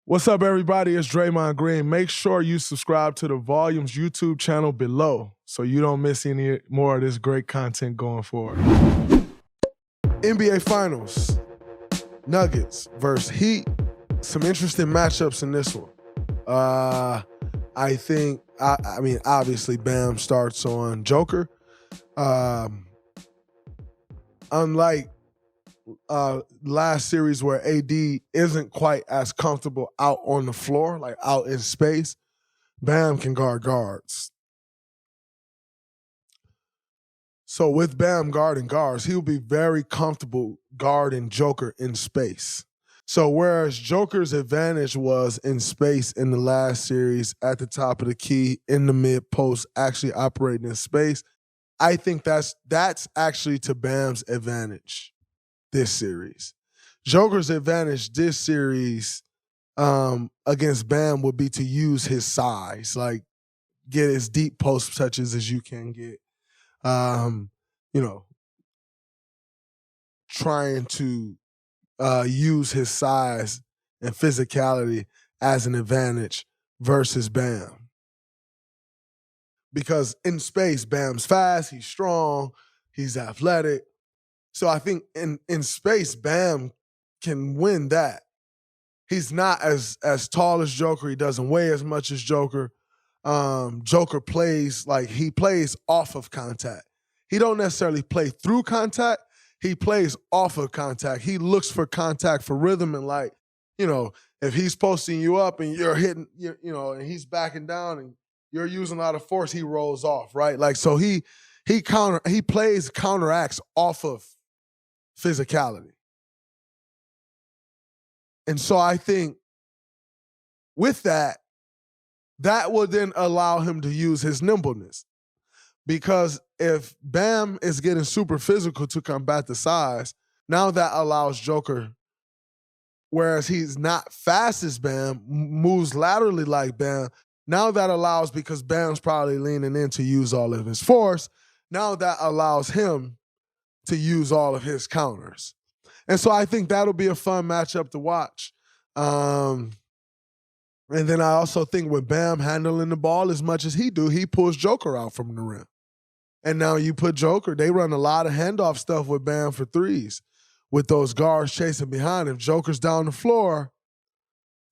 What's up, everybody? It's Draymond Green. Make sure you subscribe to the Volumes YouTube channel below so you don't miss any more of this great content going forward. NBA Finals, Nuggets versus Heat. Some interesting matchups in this one. I think, obviously Bam starts on Joker. Unlike last series where AD isn't quite as comfortable out on the floor, like out in space, Bam can guard guards. So with Bam guarding guards, he'll be very comfortable guarding Joker in space. So whereas Joker's advantage was in space in the last series, at the top of the key, in the mid post, actually operating in space, I think that's actually to Bam's advantage this series. Joker's advantage this series against Bam would be to use his size, like get as deep post touches as you can get. Trying to use his size and physicality as an advantage versus Bam. Because in space, Bam's fast, he's strong, he's athletic. So I think in space, Bam can win that. He's not as tall as Joker. He doesn't weigh as much as Joker. Joker plays off of contact. He don't necessarily play through contact. He plays off of contact. He looks for contact for rhythm and if he's posting you up and you're hitting, and he's backing down and you're using a lot of force, he rolls off, right? So he plays counteracts off of physicality. And so I think with that will then allow him to use his nimbleness. Because if Bam is getting super physical to combat the size, now that allows Joker, whereas he's not fast as Bam, moves laterally like Bam, now that allows, because Bam's probably leaning in to use all of his force, now that allows him to use all of his counters. And so I think that'll be a fun matchup to watch. And then I also think with Bam handling the ball as much as he do, he pulls Joker out from the rim. And now you put Joker, they run a lot of handoff stuff with Bam for threes with those guards chasing behind him. Joker's down the floor,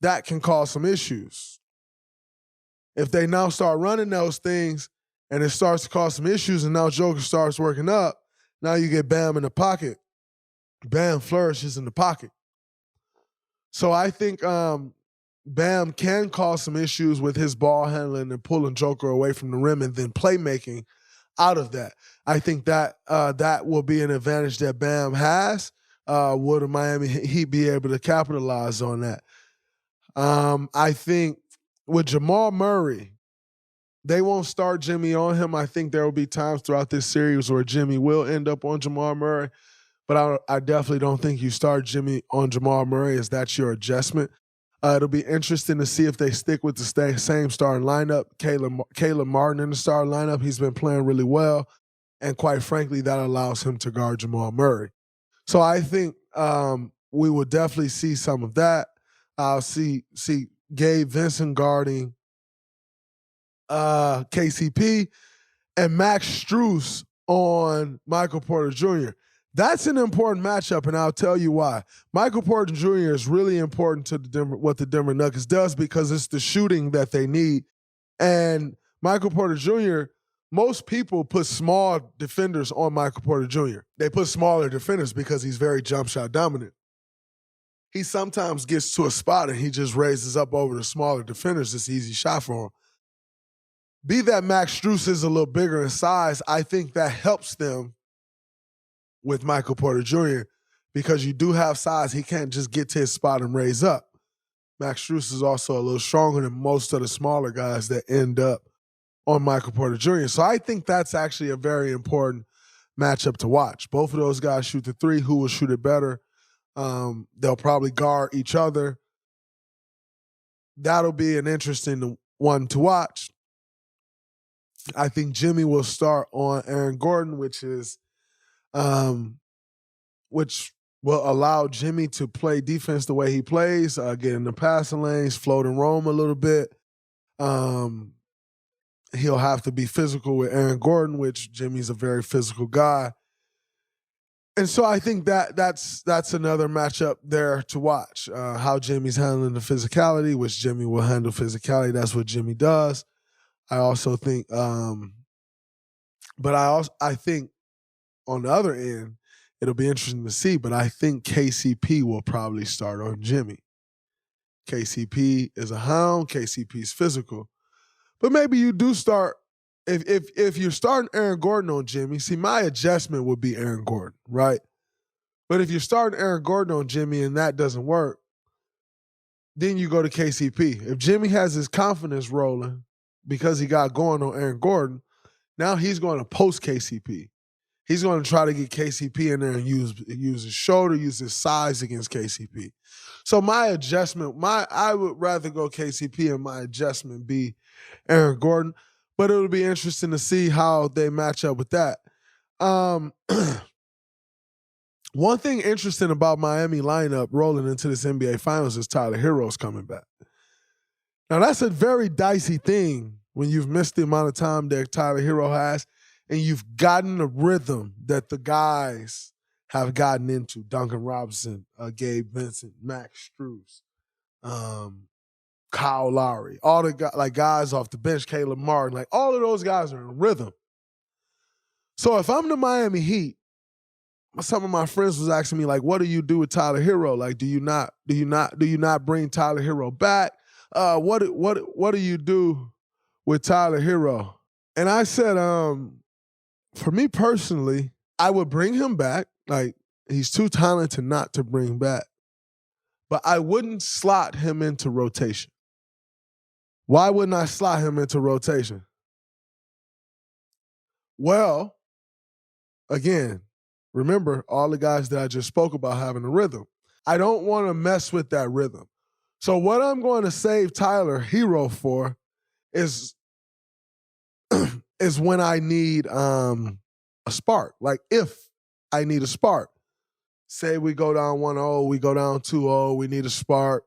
that can cause some issues. If they now start running those things and it starts to cause some issues and now Joker starts working up, now you get Bam in the pocket. Bam flourishes in the pocket. So I think Bam can cause some issues with his ball handling and pulling Joker away from the rim and then playmaking out of that. I think that that will be an advantage that Bam has. Will the Miami Heat be able to capitalize on that? I think with Jamal Murray, they won't start Jimmy on him. I think there will be times throughout this series where Jimmy will end up on Jamal Murray, but I definitely don't think you start Jimmy on Jamal Murray as that's your adjustment. It'll be interesting to see if they stick with the same starting lineup. Caleb Martin in the starting lineup. He's been playing really well, and quite frankly, that allows him to guard Jamal Murray. So I think we will definitely see some of that. I'll see Gabe Vincent guarding KCP, and Max Strus on Michael Porter Jr. That's an important matchup, and I'll tell you why. Michael Porter Jr. is really important to what the Denver Nuggets does because it's the shooting that they need. And Michael Porter Jr., most people put small defenders on Michael Porter Jr. They put smaller defenders because he's very jump shot dominant. He sometimes gets to a spot and he just raises up over the smaller defenders. It's an easy shot for him. Be that Max Strus is a little bigger in size, I think that helps them with Michael Porter Jr. because you do have size. He can't just get to his spot and raise up. Max Strus is also a little stronger than most of the smaller guys that end up on Michael Porter Jr. So I think that's actually a very important matchup to watch. Both of those guys shoot the three. Who will shoot it better? They'll probably guard each other. That'll be an interesting one to watch. I think Jimmy will start on Aaron Gordon, which will allow Jimmy to play defense the way he plays, get in the passing lanes, float and roam a little bit. He'll have to be physical with Aaron Gordon, which Jimmy's a very physical guy. And so I think that's another matchup there to watch. How Jimmy's handling the physicality, which Jimmy will handle physicality. That's what Jimmy does. I also think, but I think on the other end, it'll be interesting to see. But I think KCP will probably start on Jimmy. KCP is a hound. KCP's physical. But maybe you do start. If you're starting Aaron Gordon on Jimmy, see, my adjustment would be Aaron Gordon, right? But if you're starting Aaron Gordon on Jimmy and that doesn't work, then you go to KCP. If Jimmy has his confidence rolling because he got going on Aaron Gordon, now he's going to post KCP. He's going to try to get KCP in there and use his shoulder, use his size against KCP. So my adjustment, I would rather go KCP and my adjustment be Aaron Gordon. But it'll be interesting to see how they match up with that. One thing interesting about Miami lineup rolling into this NBA Finals is Tyler Herro's coming back. Now, that's a very dicey thing when you've missed the amount of time that Tyler Herro has and you've gotten a rhythm that the guys have gotten into. Duncan Robinson, Gabe Vincent, Max Strus, Kyle Lowry, all the guys off the bench, Caleb Martin, all of those guys are in rhythm. So if I'm the Miami Heat, some of my friends was asking me, what do you do with Tyler Herro? Do you not bring Tyler Herro back? What do you do with Tyler Herro? And I said, for me personally, I would bring him back. He's too talented not to bring back. But I wouldn't slot him into rotation. Why wouldn't I slot him into rotation? Well, again, remember all the guys that I just spoke about having a rhythm. I don't want to mess with that rhythm. So what I'm going to save Tyler Herro for is when I need a spark. If I need a spark. Say we go down 1-0, we go down 2-0, we need a spark.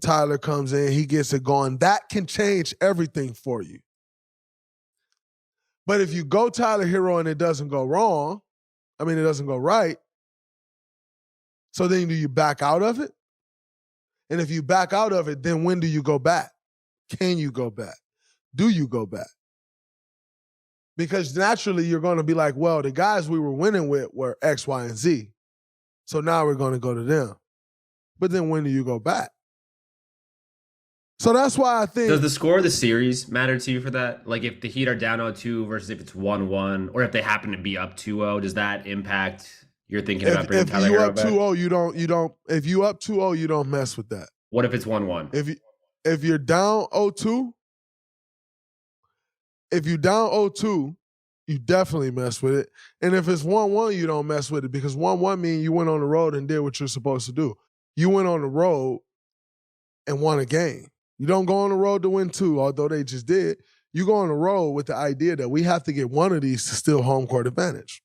Tyler comes in, he gets it going. That can change everything for you. But if you go Tyler Herro and it doesn't go wrong, it doesn't go right, so then do you back out of it? And if you back out of it, then when do you go back? Can you go back? Do you go back? Because naturally you're going to be like, well, the guys we were winning with were X, Y, and Z. So now we're going to go to them. But then when do you go back? So that's why I think... Does the score of the series matter to you for that? If the Heat are down 0-2 versus if it's 1-1, or if they happen to be up 2-0, does that impact your thinking about bringing Tyler Herro back? If you up 2-0, you don't. If you up 2-0, you don't mess with that. What if it's 1-1? If you're down 0-2, you definitely mess with it. And if it's 1-1, you don't mess with it because 1-1 means you went on the road and did what you're supposed to do. You went on the road and won a game. You don't go on the road to win 2, although they just did. You go on the road with the idea that we have to get one of these to steal home court advantage.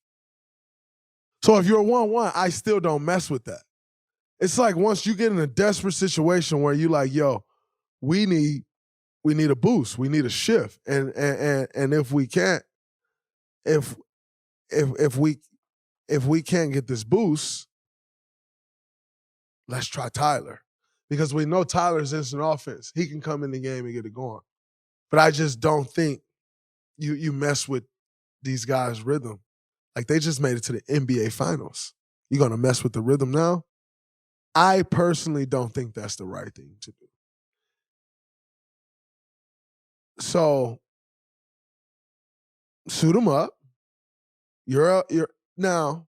So if you're 1-1, I still don't mess with that. It's once you get in a desperate situation where you're like, yo, we need a boost. We need a shift. And if we can't, if we can't get this boost, let's try Tyler. Because we know Tyler's instant offense. He can come in the game and get it going. But I just don't think you mess with these guys' rhythm. They just made it to the NBA Finals. You're going to mess with the rhythm now? I personally don't think that's the right thing to do. So, suit him up. You're now,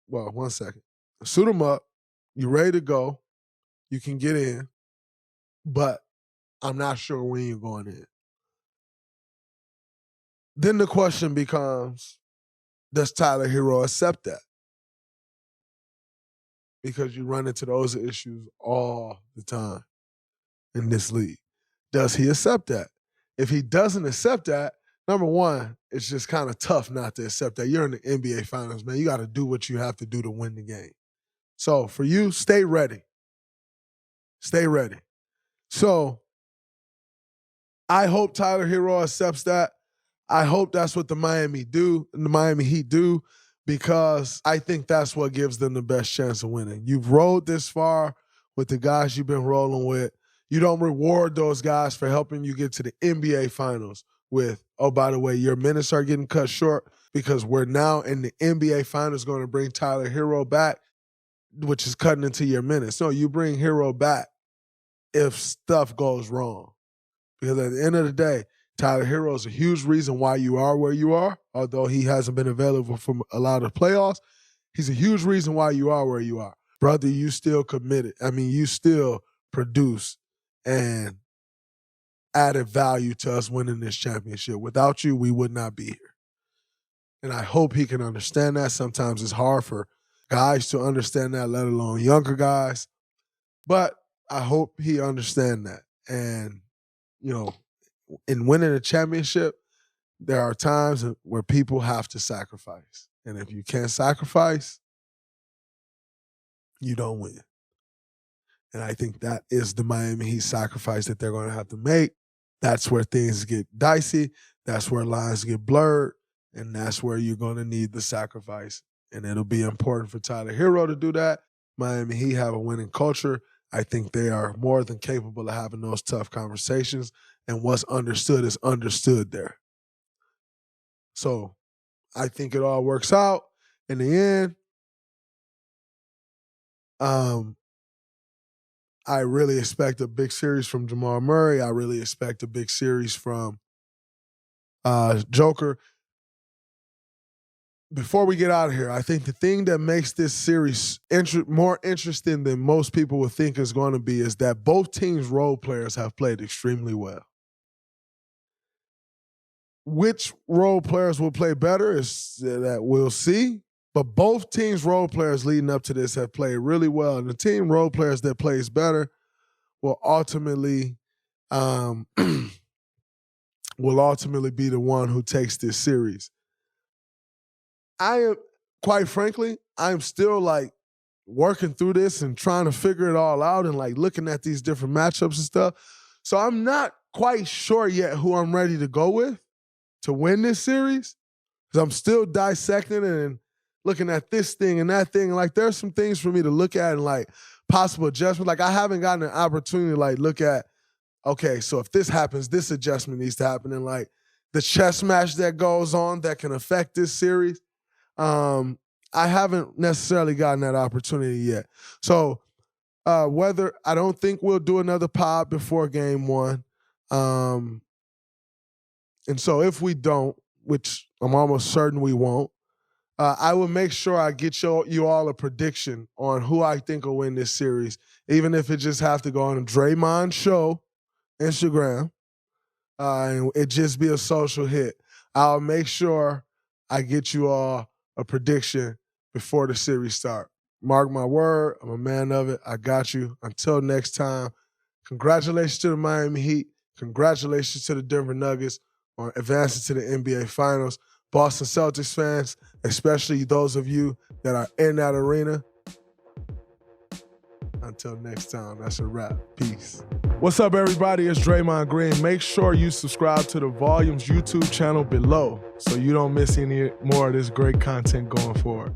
well, 1 second. Suit him up. You're ready to go. You can get in, but I'm not sure when you're going in. Then the question becomes, does Tyler Herro accept that? Because you run into those issues all the time in this league. Does he accept that? If he doesn't accept that, number one, it's just kind of tough not to accept that. You're in the NBA Finals, man. You got to do what you have to do to win the game. So for you, stay ready. Stay ready. So I hope Tyler Hero accepts that. I hope that's what the Miami Heat do, because I think that's what gives them the best chance of winning. You've rolled this far with the guys you've been rolling with. You don't reward those guys for helping you get to the NBA Finals with, oh, by the way, your minutes are getting cut short because we're now in the NBA Finals going to bring Tyler Hero back, which is cutting into your minutes. No, you bring Hero back if stuff goes wrong. Because at the end of the day, Tyler Hero is a huge reason why you are where you are, although he hasn't been available for a lot of playoffs. He's a huge reason why you are where you are. Brother, you still committed. I mean, you still produce and added value to us winning this championship. Without you, we would not be here. And I hope he can understand that. Sometimes it's hard for guys to understand that, let alone younger guys. But I hope he understands that. And, you know, in winning a championship, there are times where people have to sacrifice. And if you can't sacrifice, you don't win. And I think that is the Miami Heat sacrifice that they're going to have to make. That's where things get dicey. That's where lines get blurred. And that's where you're going to need the sacrifice. And it'll be important for Tyler Hero to do that. Miami Heat have a winning culture. I think they are more than capable of having those tough conversations. And what's understood is understood there. So I think it all works out in the end. I really expect a big series from Jamal Murray. I really expect a big series from Joker. Before we get out of here, I think the thing that makes this series more interesting than most people would think is going to be is that both teams' role players have played extremely well. Which role players will play better is that we'll see. But both teams' role players leading up to this have played really well. And the team role players that plays better will ultimately be the one who takes this series. Quite frankly, I'm still like working through this and trying to figure it all out and like looking at these different matchups and stuff. So I'm not quite sure yet who I'm ready to go with to win this series, because I'm still dissecting and looking at this thing and that thing. Like, there's some things for me to look at and like possible adjustments. Like, I haven't gotten an opportunity to like look at, okay, so if this happens, this adjustment needs to happen. And like the chess match that goes on that can affect this series, I haven't necessarily gotten that opportunity yet. So I don't think we'll do another pod before game one. And so if we don't, which I'm almost certain we won't, I will make sure I get you all a prediction on who I think will win this series, even if it just have to go on a Draymond show, Instagram, and it just be a social hit. I'll make sure I get you all a prediction before the series start. Mark my word, I'm a man of it. I got you. Until next time, congratulations to the Miami Heat. Congratulations to the Denver Nuggets on advancing to the NBA Finals. Boston Celtics fans, especially those of you that are in that arena. Until next time, that's a wrap. Peace. What's up, everybody? It's Draymond Green. Make sure you subscribe to the Volumes YouTube channel below so you don't miss any more of this great content going forward.